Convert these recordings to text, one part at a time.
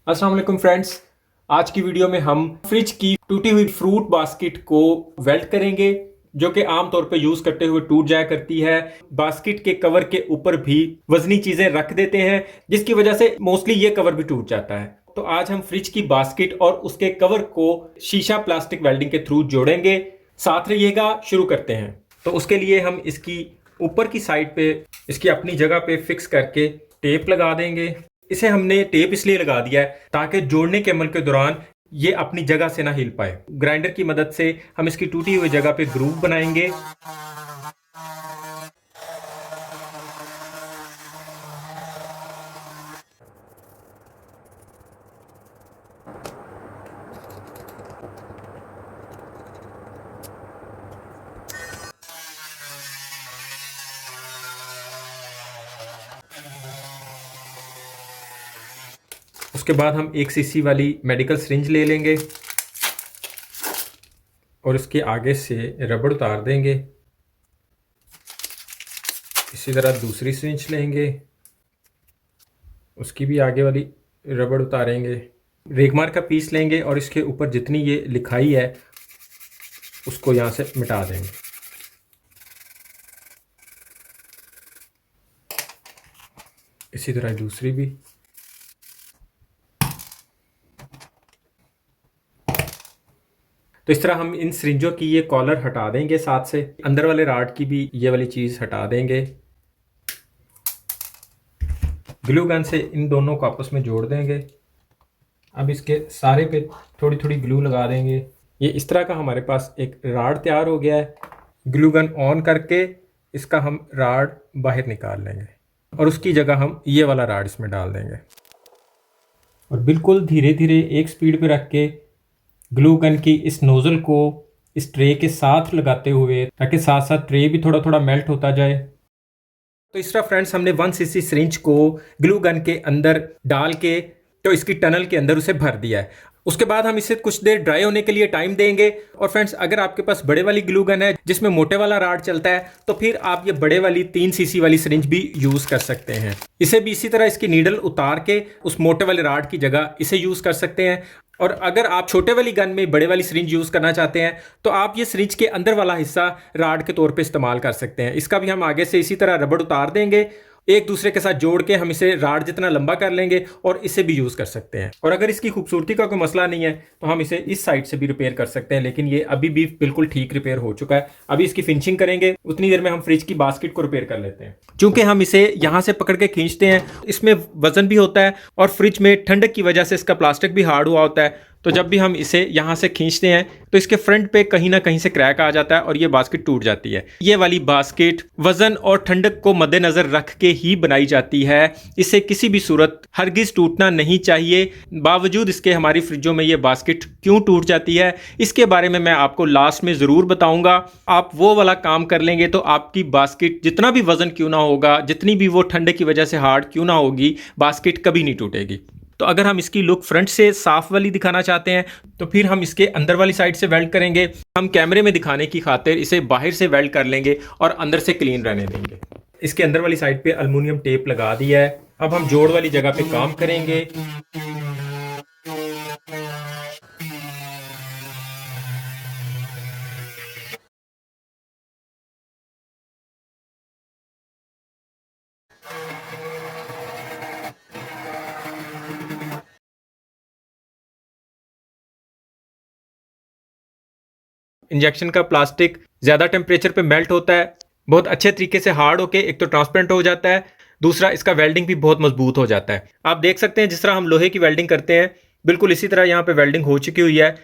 अस्सलाम वालेकुम फ्रेंड्स। आज की वीडियो में हम फ्रिज की टूटी हुई फ्रूट बास्केट को वेल्ड करेंगे, जो कि आमतौर पर यूज करते हुए टूट जाया करती है। बास्केट के कवर के ऊपर भी वजनी चीजें रख देते हैं, जिसकी वजह से मोस्टली ये कवर भी टूट जाता है। तो आज हम फ्रिज की बास्केट और उसके कवर को शीशा प्लास्टिक वेल्डिंग के थ्रू जोड़ेंगे। साथ रहिएगा, शुरू करते हैं। तो उसके लिए हम इसकी ऊपर की साइड पे इसकी अपनी जगह पे फिक्स करके टेप लगा देंगे। इसे हमने टेप इसलिए लगा दिया है ताकि जोड़ने के अमल के दौरान ये अपनी जगह से ना हिल पाए। ग्राइंडर की मदद से हम इसकी टूटी हुई जगह पे ग्रूव बनाएंगे। उसके बाद हम 1 सीसी वाली मेडिकल सिरिंज ले लेंगे और इसके आगे से रबड़ उतार देंगे। इसी तरह दूसरी सिरिंज लेंगे, उसकी भी आगे वाली रबड़ उतारेंगे। रेगमार का पीस लेंगे और इसके ऊपर जितनी ये लिखाई है उसको यहाँ से मिटा देंगे। इसी तरह दूसरी भी। तो इस तरह हम इन सिरिंजों की ये कॉलर हटा देंगे, साथ से अंदर वाले राड की भी ये वाली चीज़ हटा देंगे। ग्लू गन से इन दोनों को आपस में जोड़ देंगे। अब इसके सारे पे थोड़ी थोड़ी ग्लू लगा देंगे। ये इस तरह का हमारे पास एक राड तैयार हो गया है। ग्लू गन ऑन करके इसका हम राड बाहर निकाल लेंगे और उसकी जगह हम ये वाला राड इसमें डाल देंगे और बिल्कुल धीरे धीरे एक स्पीड पे रख के ग्लू गन की इस नोज़ल को इस ट्रे के साथ लगाते हुए, ताकि साथ साथ ट्रे भी थोड़ा थोड़ा मेल्ट होता जाए। तो इस तरह फ्रेंड्स हमने 1 सीसी सिरिंज को ग्लू गन के अंदर डाल के तो इसकी टनल के अंदर उसे भर दिया है। उसके बाद हम इसे कुछ देर ड्राई होने के लिए टाइम देंगे। और फ्रेंड्स, अगर आपके पास बड़े वाली ग्लू गन है जिसमें मोटे वाला राड चलता है, तो फिर आप ये बड़े वाली 3 सीसी वाली सिरिंज भी यूज कर सकते हैं। इसे भी इसी तरह इसकी नीडल उतार के उस मोटे वाले राड की जगह इसे यूज कर सकते हैं। और अगर आप छोटे वाली गन में बड़े वाली सिरिंज यूज करना चाहते हैं तो आप ये सिरिंज के अंदर वाला हिस्सा राड के तौर पे इस्तेमाल कर सकते हैं। इसका भी हम आगे से इसी तरह रबड़ उतार देंगे, एक दूसरे के साथ जोड़ के हम इसे राड जितना लंबा कर लेंगे और इसे भी यूज कर सकते हैं। और अगर इसकी खूबसूरती का कोई मसला नहीं है तो हम इसे इस साइड से भी रिपेयर कर सकते हैं, लेकिन ये अभी भी बिल्कुल ठीक रिपेयर हो चुका है। अभी इसकी फिनिशिंग करेंगे, उतनी देर में हम फ्रिज की बास्केट को रिपेयर कर लेते हैं। चूंकि हम इसे यहाँ से पकड़ के खींचते हैं, इसमें वजन भी होता है और फ्रिज में ठंडक की वजह से इसका प्लास्टिक भी हार्ड हुआ होता है। तो जब भी हम इसे यहाँ से खींचते हैं तो इसके फ्रंट पे कहीं ना कहीं से क्रैक आ जाता है और ये बास्केट टूट जाती है। ये वाली बास्केट वजन और ठंडक को मद्देनजर रख के ही बनाई जाती है। इसे किसी भी सूरत हरगिज टूटना नहीं चाहिए। बावजूद इसके हमारी फ्रिजों में ये बास्केट क्यों टूट जाती है, इसके बारे में मैं आपको लास्ट में ज़रूर बताऊंगा। आप वो वाला काम कर लेंगे तो आपकी बास्केट जितना भी वजन क्यों ना होगा, जितनी भी वो ठंडक की वजह से हार्ड क्यों ना होगी, बास्केट कभी नहीं टूटेगी। तो अगर हम इसकी लुक फ्रंट से साफ वाली दिखाना चाहते हैं तो फिर हम इसके अंदर वाली साइड से वेल्ड करेंगे। हम कैमरे में दिखाने की खातिर इसे बाहर से वेल्ड कर लेंगे और अंदर से क्लीन रहने देंगे। इसके अंदर वाली साइड पे अल्युमिनियम टेप लगा दिया है। अब हम जोड़ वाली जगह पे काम करेंगे। इंजेक्शन का प्लास्टिक ज़्यादा टेम्परेचर पे मेल्ट होता है, बहुत अच्छे तरीके से हार्ड होके एक तो ट्रांसपेरेंट हो जाता है, दूसरा इसका वेल्डिंग भी बहुत मजबूत हो जाता है। आप देख सकते हैं जिस तरह हम लोहे की वेल्डिंग करते हैं, बिल्कुल इसी तरह यहाँ पे वेल्डिंग हो चुकी हुई है।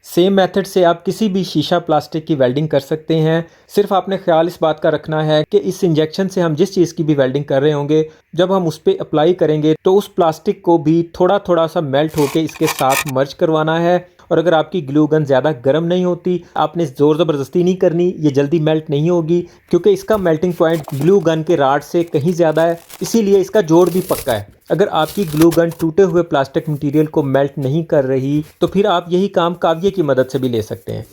सेम मेथड से आप किसी भी शीशा प्लास्टिक की वेल्डिंग कर सकते हैं। सिर्फ आपने ख्याल इस बात का रखना है कि इस इंजेक्शन से हम जिस चीज़ की भी वेल्डिंग कर रहे होंगे, जब हम उस पर अप्लाई करेंगे तो उस प्लास्टिक को भी थोड़ा थोड़ा सा मेल्ट होके इसके साथ मर्ज करवाना है और अगर आपकी ग्लू गन ज़्यादा गर्म नहीं होती, आपने ज़ोर ज़बरदस्ती नहीं करनी, ये जल्दी मेल्ट नहीं होगी क्योंकि इसका मेल्टिंग पॉइंट ग्लू गन के राड से कहीं ज़्यादा है, इसीलिए इसका जोड़ भी पक्का है। अगर आपकी ग्लू गन टूटे हुए प्लास्टिक मटेरियल को मेल्ट नहीं कर रही तो फिर आप यही काम काव्य की मदद से भी ले सकते हैं।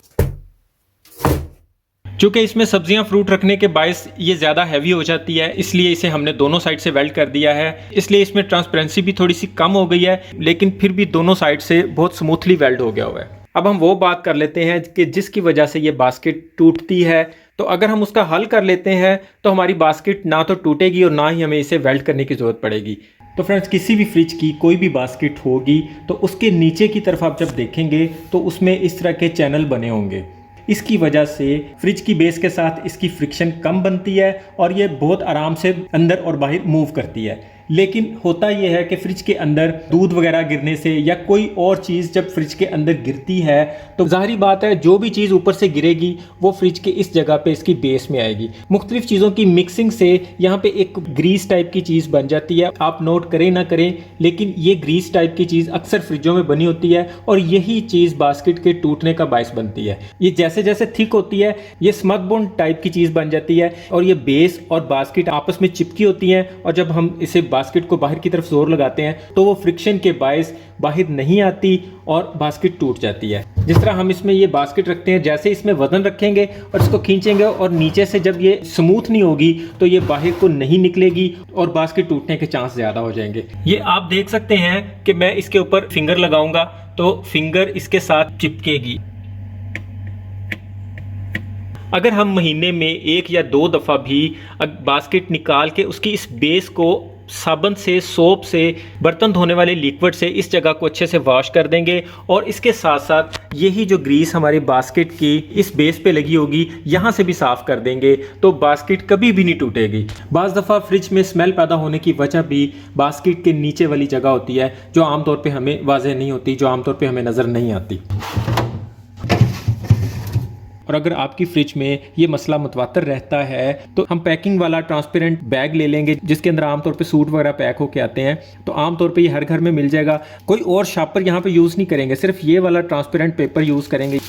चूँकि इसमें सब्जियां फ्रूट रखने के बायस ये ज़्यादा हैवी हो जाती है, इसलिए इसे हमने दोनों साइड से वेल्ड कर दिया है। इसलिए इसमें ट्रांसपेरेंसी भी थोड़ी सी कम हो गई है, लेकिन फिर भी दोनों साइड से बहुत स्मूथली वेल्ड हो गया हुआ है। अब हम वो बात कर लेते हैं कि जिसकी वजह से ये बास्केट टूटती है। तो अगर हम उसका हल कर लेते हैं तो हमारी बास्केट ना तो टूटेगी और ना ही हमें इसे वेल्ड करने की ज़रूरत पड़ेगी। तो फ्रेंड्स, किसी भी फ्रिज की कोई भी बास्केट होगी तो उसके नीचे की तरफ आप जब देखेंगे तो उसमें इस तरह के चैनल बने होंगे। इसकी वजह से फ्रिज की बेस के साथ इसकी फ्रिक्शन कम बनती है और ये बहुत आराम से अंदर और बाहर मूव करती है। लेकिन होता यह है कि फ्रिज के अंदर दूध वगैरह गिरने से या कोई और चीज़ जब फ्रिज के अंदर गिरती है तो जाहिर बात है जो भी चीज़ ऊपर से गिरेगी वो फ्रिज के इस जगह पे इसकी बेस में आएगी। मुख्तलिफ चीज़ों की मिक्सिंग से यहाँ पे एक ग्रीस टाइप की चीज़ बन जाती है। आप नोट करें ना करें, लेकिन ये ग्रीस टाइप की चीज़ अक्सर फ्रिजों में बनी होती है और यही चीज़ बास्केट के टूटने का बायस बनती है। ये जैसे जैसे थिक होती है ये स्मग बोन टाइप की चीज़ बन जाती है और ये बेस और बास्केट आपस में चिपकी होती हैं और जब हम इसे बास्केट को बाहर की तरफ जोर लगाते हैं तो वो फ्रिक्शन के बायस बाहर नहीं आती और बास्केट टूट जाती है। जिस तरह हम इसमें ये बास्केट रखते हैं, जैसे इसमें वजन रखेंगे और इसको खींचेंगे और नीचे से जब ये स्मूथ नहीं होगी तो ये बाहर को नहीं निकलेगी और बास्केट टूटने के चांस ज़्यादा हो जाएंगे। ये आप देख सकते हैं कि मैं इसके ऊपर फिंगर लगाऊंगा तो फिंगर इसके साथ चिपकेगी। अगर हम महीने में 1 या 2 दफ़ा भी बास्केट निकाल के उसकी इस बेस को साबुन से, सोप से, बर्तन धोने वाले लिक्विड से इस जगह को अच्छे से वॉश कर देंगे और इसके साथ साथ यही जो ग्रीस हमारी बास्केट की इस बेस पे लगी होगी यहाँ से भी साफ़ कर देंगे तो बास्केट कभी भी नहीं टूटेगी। बाज़ दफ़ा फ्रिज में स्मेल पैदा होने की वजह भी बास्केट के नीचे वाली जगह होती है जो आमतौर पर हमें वाज़ेह नहीं होती, जो आमतौर पर हमें नज़र नहीं आती। और अगर आपकी फ्रिज में ये मसला मुतवातर रहता है तो हम पैकिंग वाला ट्रांसपेरेंट बैग ले लेंगे जिसके अंदर आमतौर पे सूट वगैरह पैक होके आते हैं। तो आमतौर पे ये हर घर में मिल जाएगा। कोई और शापर यहाँ पे यूज़ नहीं करेंगे, सिर्फ ये वाला ट्रांसपेरेंट पेपर यूज़ करेंगे।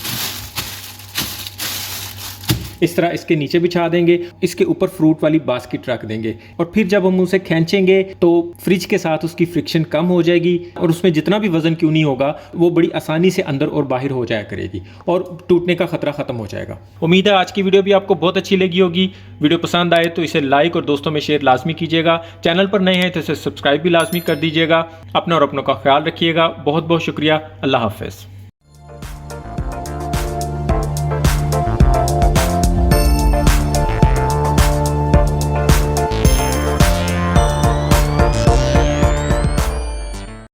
इस तरह इसके नीचे बिछा देंगे, इसके ऊपर फ्रूट वाली बास्केट रख देंगे और फिर जब हम उसे खींचेंगे तो फ्रिज के साथ उसकी फ्रिक्शन कम हो जाएगी और उसमें जितना भी वजन क्यों नहीं होगा वो बड़ी आसानी से अंदर और बाहर हो जाया करेगी और टूटने का खतरा खत्म हो जाएगा। उम्मीद है आज की वीडियो भी आपको बहुत अच्छी लगी होगी। वीडियो पसंद आए तो इसे लाइक और दोस्तों में शेयर लाजमी कीजिएगा। चैनल पर नए हैं तो इसे सब्सक्राइब भी लाजमी कर दीजिएगा। अपना और अपनों का ख्याल रखिएगा। बहुत बहुत शुक्रिया। अल्लाह हाफिज़।